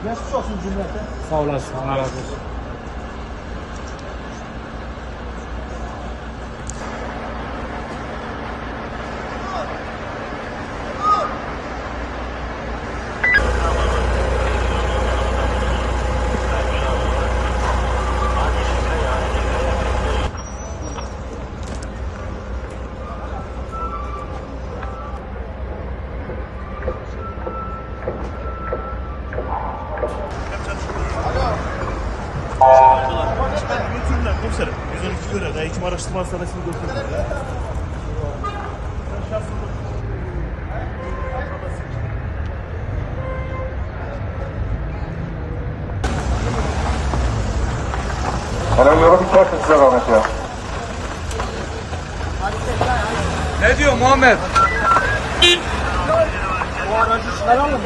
Geçmiş olsun cümlete. Sağ olasın. Allah razı olsun. Götürdüler komiserim. 112 göre. Daha eğitim araştırma hastanesini götürdüler. Hemen yola bitersin size zahmet ya. Ne diyor Muhammed? Bu aracı çıkaralım mı?